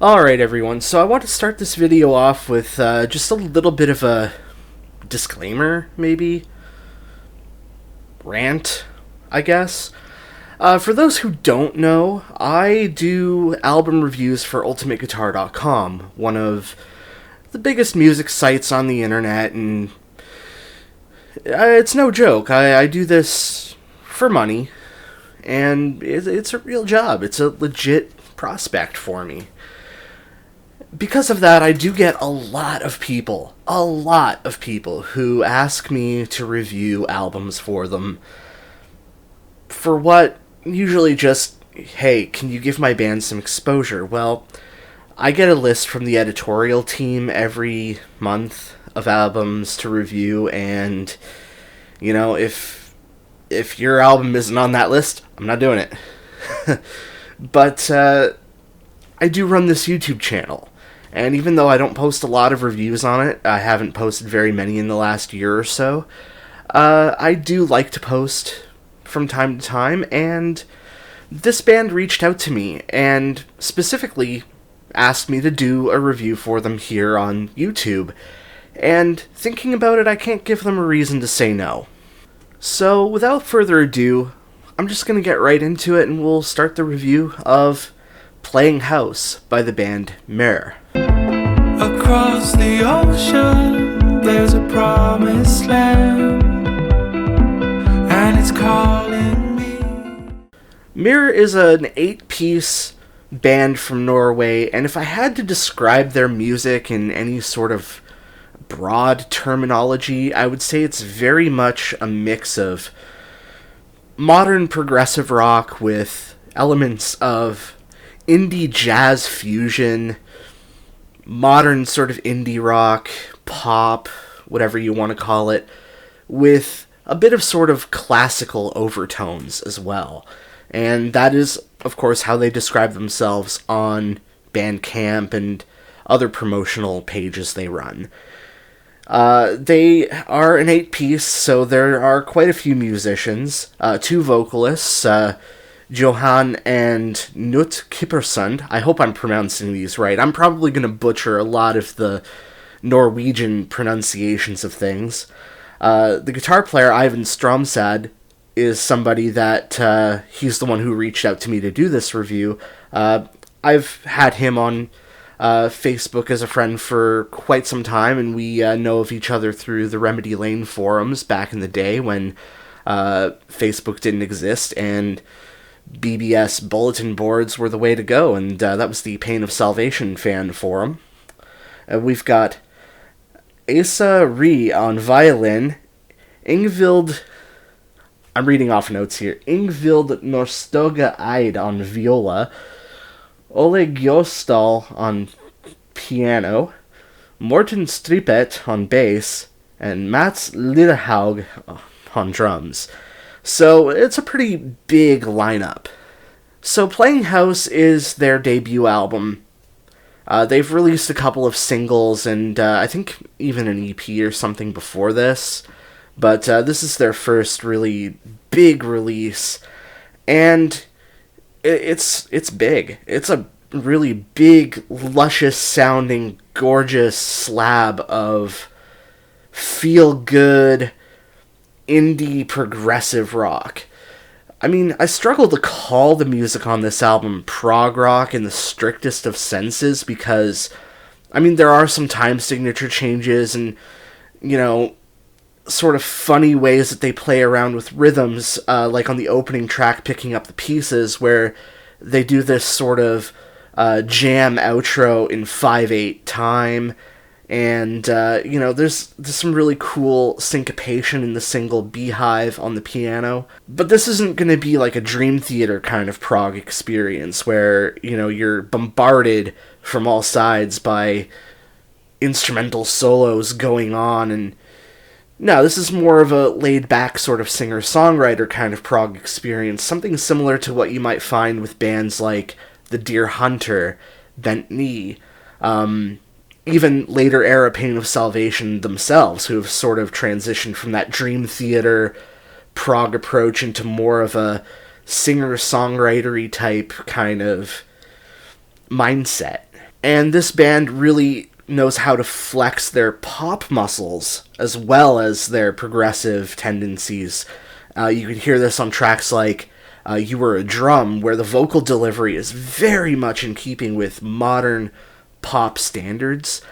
Alright everyone, so I want to start this video off with just a little bit of a disclaimer, maybe? Rant, I guess? For those who don't know, I do album reviews for UltimateGuitar.com, one of the biggest music sites on the internet, and it's no joke. I do this for money, and it's a real job. It's a legit prospect for me. Because of that, I do get a lot of people who ask me to review albums for them for what usually just, hey, can you give my band some exposure? Well, I get a list from the editorial team every month of albums to review, and, you know, if your album isn't on that list, I'm not doing it. But, I do run this YouTube channel. And even though I don't post a lot of reviews on it, I haven't posted very many in the last year or so, I do like to post from time to time, and this band reached out to me and specifically asked me to do a review for them here on YouTube. And thinking about it, I can't give them a reason to say no. So without further ado, I'm just going to get right into it, and we'll start the review of Playing House by the band Meer. Across the ocean, there's a promised land, and it's calling me. Meer is an 8-piece band from Norway, and if I had to describe their music in any sort of broad terminology, I would say it's very much a mix of modern progressive rock with elements of indie jazz fusion, modern sort of indie rock, pop, whatever you want to call it, with a bit of sort of classical overtones as well. And that is, of course, how they describe themselves on Bandcamp and other promotional pages they run. They are an 8-piece, so there are quite a few musicians, 2 vocalists, Johan and Knut Kippersund. I hope I'm pronouncing these right. I'm probably going to butcher a lot of the Norwegian pronunciations of things. The guitar player, Ivan Stromsad, is somebody that he's the one who reached out to me to do this review. I've had him on Facebook as a friend for quite some time, and we know of each other through the Remedy Lane forums back in the day when Facebook didn't exist, and BBS bulletin boards were the way to go, and that was the Pain of Salvation fan forum. We've got Asa Ree on violin, Ingvild, I'm reading off notes here, Ingvild Norstoga Eid on viola, Oleg Jostal on piano, Morten Stripet on bass, and Mats Lillehaug on drums. So it's a pretty big lineup. So Playing House is their debut album. They've released a couple of singles and I think even an EP or something before this. But this is their first really big release. And it's big. It's a really big, luscious sounding, gorgeous slab of feel-good indie progressive rock. I mean, I struggle to call the music on this album prog rock in the strictest of senses because, I mean, there are some time signature changes and, you know, sort of funny ways that they play around with rhythms, like on the opening track, Picking Up the Pieces, where they do this sort of jam outro in 5/8 time. And, you know, there's some really cool syncopation in the single Beehive on the piano. But this isn't going to be like a Dream Theater kind of prog experience where, you know, you're bombarded from all sides by instrumental solos going on. And no, this is more of a laid-back sort of singer-songwriter kind of prog experience. Something similar to what you might find with bands like The Deer Hunter, Bent Knee, even later era Pain of Salvation themselves, who have sort of transitioned from that Dream Theater prog approach into more of a singer-songwritery type kind of mindset. And this band really knows how to flex their pop muscles as well as their progressive tendencies. You can hear this on tracks like You Were a Drum, where the vocal delivery is very much in keeping with modern pop standards,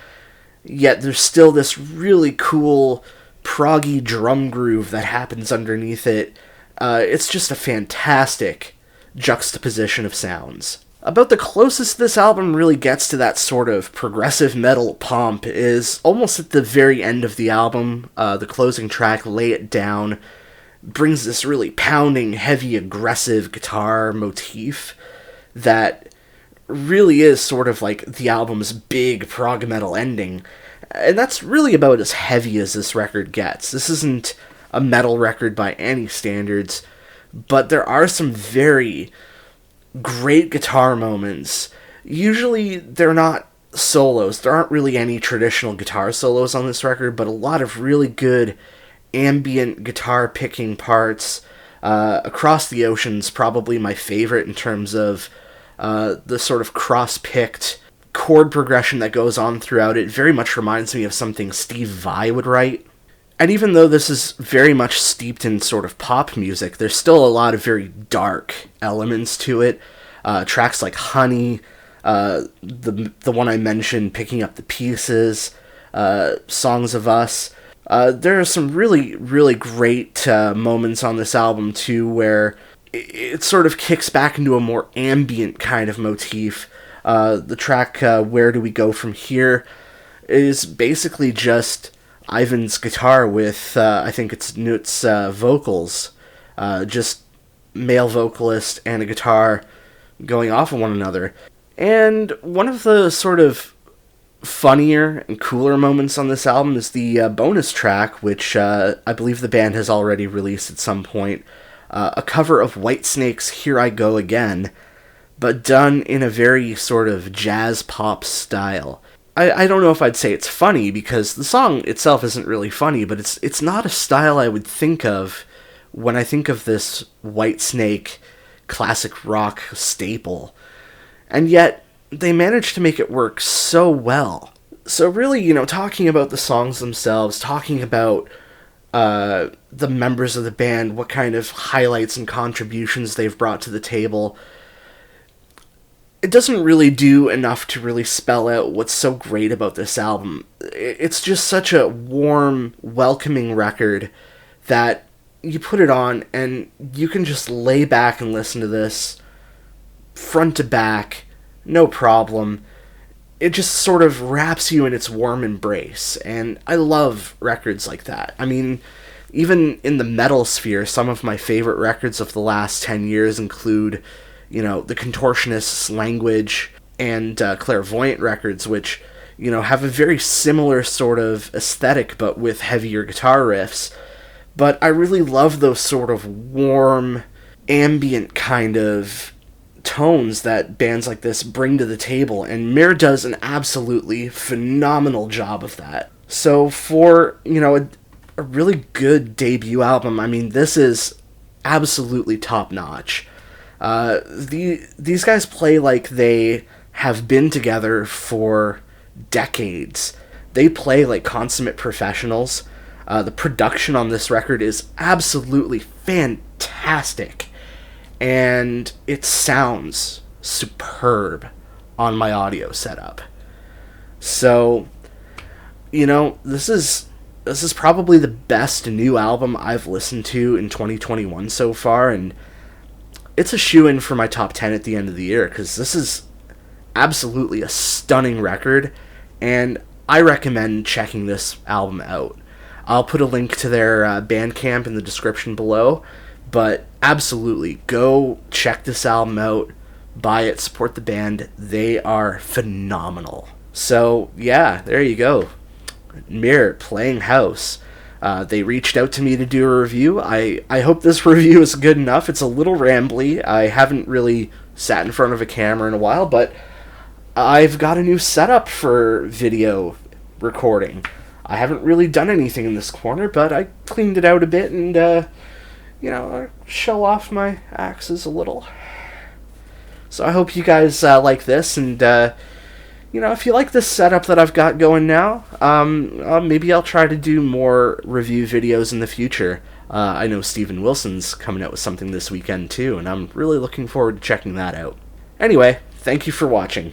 yet there's still this really cool proggy drum groove that happens underneath it. It's just a fantastic juxtaposition of sounds. About the closest this album really gets to that sort of progressive metal pomp is almost at the very end of the album. The closing track, Lay It Down, brings this really pounding, heavy, aggressive guitar motif that really is sort of like the album's big prog metal ending. And that's really about as heavy as this record gets. This isn't a metal record by any standards, but there are some very great guitar moments. Usually they're not solos. There aren't really any traditional guitar solos on this record, but a lot of really good ambient guitar picking parts. Across the Ocean's probably my favorite in terms of the sort of cross-picked chord progression that goes on throughout it. Very much reminds me of something Steve Vai would write. And even though this is very much steeped in sort of pop music, there's still a lot of very dark elements to it. Tracks like Honey, the one I mentioned, Picking Up the Pieces, Songs of Us. There are some really, really great moments on this album, too, where it sort of kicks back into a more ambient kind of motif. The track, Where Do We Go From Here, is basically just Ivan's guitar with, I think it's Knut's vocals. Just male vocalist and a guitar going off of one another. And one of the sort of funnier and cooler moments on this album is the bonus track, which I believe the band has already released at some point. A cover of Whitesnake's Here I Go Again, but done in a very sort of jazz pop style. I don't know if I'd say it's funny, because the song itself isn't really funny, but it's not a style I would think of when I think of this Whitesnake classic rock staple. And yet, they managed to make it work so well. So really, talking about the songs themselves, talking about the members of the band, what kind of highlights and contributions they've brought to the table, it doesn't really do enough to really spell out what's so great about this album. It's just such a warm, welcoming record that you put it on and you can just lay back and listen to this front to back, no problem. It just sort of wraps you in its warm embrace, and I love records like that. I mean, even in the metal sphere, some of my favorite records of the last 10 years include, the Contortionist's Language and Clairvoyant records, which, have a very similar sort of aesthetic, but with heavier guitar riffs. But I really love those sort of warm, ambient kind of tones that bands like this bring to the table, and Meer does an absolutely phenomenal job of that. So for, a really good debut album, I mean, this is absolutely top-notch. These guys play like they have been together for decades. They play like consummate professionals. The production on this record is absolutely fantastic, and it sounds superb on my audio setup. So, this is probably the best new album I've listened to in 2021 so far, and it's a shoo-in for my top 10 at the end of the year, because this is absolutely a stunning record, and I recommend checking this album out. I'll put a link to their Bandcamp in the description below, but absolutely, go check this album out, buy it, support the band. They are phenomenal. So, yeah, there you go. Meer, Playing House. They reached out to me to do a review. I hope this review is good enough. It's a little rambly. I haven't really sat in front of a camera in a while, but I've got a new setup for video recording. I haven't really done anything in this corner, but I cleaned it out a bit and, I show off my axes a little. So I hope you guys like this, and, if you like this setup that I've got going now, maybe I'll try to do more review videos in the future. I know Steven Wilson's coming out with something this weekend too, and I'm really looking forward to checking that out. Anyway, thank you for watching.